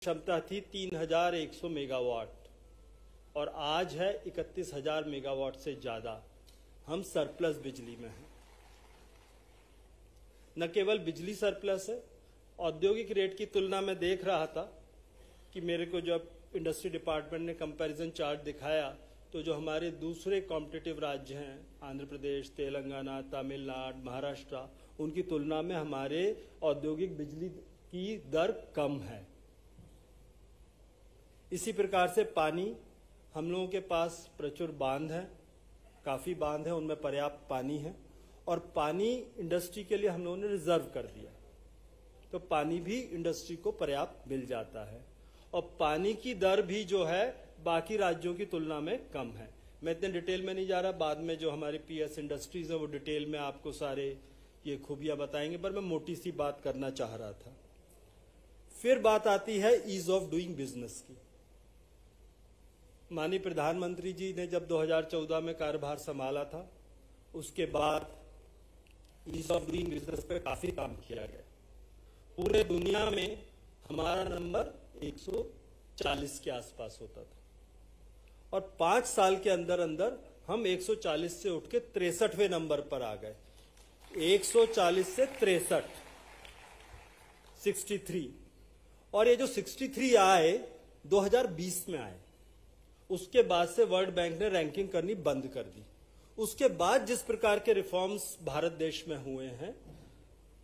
क्षमता थी 3100 मेगावाट और आज है 31,000 मेगावाट से ज्यादा। हम सरप्लस बिजली में हैं। न केवल बिजली सरप्लस है, औद्योगिक रेट की तुलना में देख रहा था कि मेरे को जब इंडस्ट्री डिपार्टमेंट ने कंपैरिजन चार्ट दिखाया तो जो हमारे दूसरे कॉम्पिटिटिव राज्य हैं, आंध्र प्रदेश, तेलंगाना, तमिलनाडु, महाराष्ट्र, उनकी तुलना में हमारे औद्योगिक बिजली की दर कम है। इसी प्रकार से पानी, हम लोगों के पास प्रचुर बांध है, काफी बांध है, उनमें पर्याप्त पानी है और पानी इंडस्ट्री के लिए हम लोगों ने रिजर्व कर दिया, तो पानी भी इंडस्ट्री को पर्याप्त मिल जाता है। और पानी की दर भी जो है बाकी राज्यों की तुलना में कम है। मैं इतने डिटेल में नहीं जा रहा, बाद में जो हमारी पीएस इंडस्ट्रीज है वो डिटेल में आपको सारे ये खूबियां बताएंगे, पर मैं मोटी सी बात करना चाह रहा था। फिर बात आती है ईज ऑफ डूइंग बिजनेस की। माननीय प्रधानमंत्री जी ने जब 2014 में कार्यभार संभाला था, उसके बाद ईज ऑफ डूइंग बिजनेस पे काफी काम किया गया। पूरे दुनिया में हमारा नंबर 140 के आसपास होता था और 5 साल के अंदर अंदर हम 140 से उठ के 63वें नंबर पर आ गए। 140 से 63, 63। और ये जो 63 आए 2020 में आए, उसके बाद से वर्ल्ड बैंक ने रैंकिंग करनी बंद कर दी। उसके बाद जिस प्रकार के रिफॉर्म्स भारत देश में हुए हैं,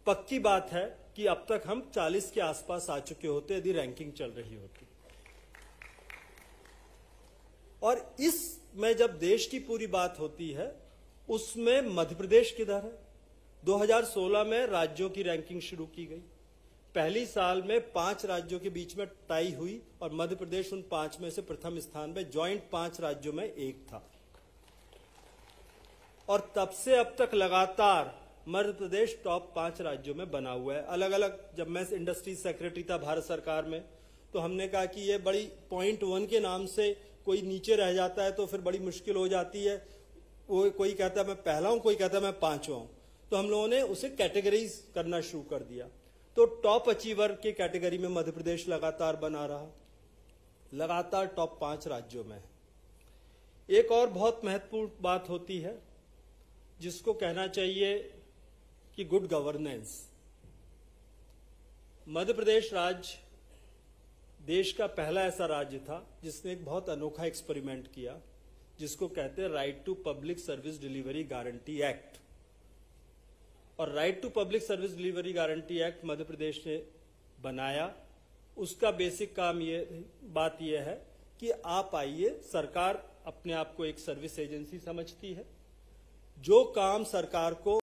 पक्की बात है कि अब तक हम 40 के आसपास आ चुके होते यदि रैंकिंग चल रही होती। और इसमें जब देश की पूरी बात होती है, उसमें मध्य प्रदेश किधर है? 2016 में राज्यों की रैंकिंग शुरू की गई। पहली साल में 5 राज्यों के बीच में टाई हुई और मध्य प्रदेश उन 5 में से प्रथम स्थान पे, ज्वाइंट 5 राज्यों में एक था। और तब से अब तक लगातार मध्य प्रदेश टॉप 5 राज्यों में बना हुआ है। अलग अलग, जब मैं इंडस्ट्री सेक्रेटरी था भारत सरकार में, तो हमने कहा कि ये बड़ी पॉइंट 1 के नाम से कोई नीचे रह जाता है तो फिर बड़ी मुश्किल हो जाती है। वो कोई कहता है मैं पहला हूं, कोई कहता है मैं 5वां हूं, तो हम लोगों ने उसे कैटेगराइज करना शुरू कर दिया। तो टॉप अचीवर के कैटेगरी में मध्य प्रदेश लगातार बना रहा, लगातार टॉप 5 राज्यों में है। एक और बहुत महत्वपूर्ण बात होती है जिसको कहना चाहिए कि गुड गवर्नेंस। मध्य प्रदेश राज्य देश का पहला ऐसा राज्य था जिसने एक बहुत अनोखा एक्सपेरिमेंट किया, जिसको कहते हैं right to public service delivery guarantee act. और right to public service delivery guarantee act Madhya Pradesh ने बनाया। उसका बेसिक काम बात यह है कि आप आइए, सरकार अपने आप को एक सर्विस एजेंसी समझती है, जो काम सरकार को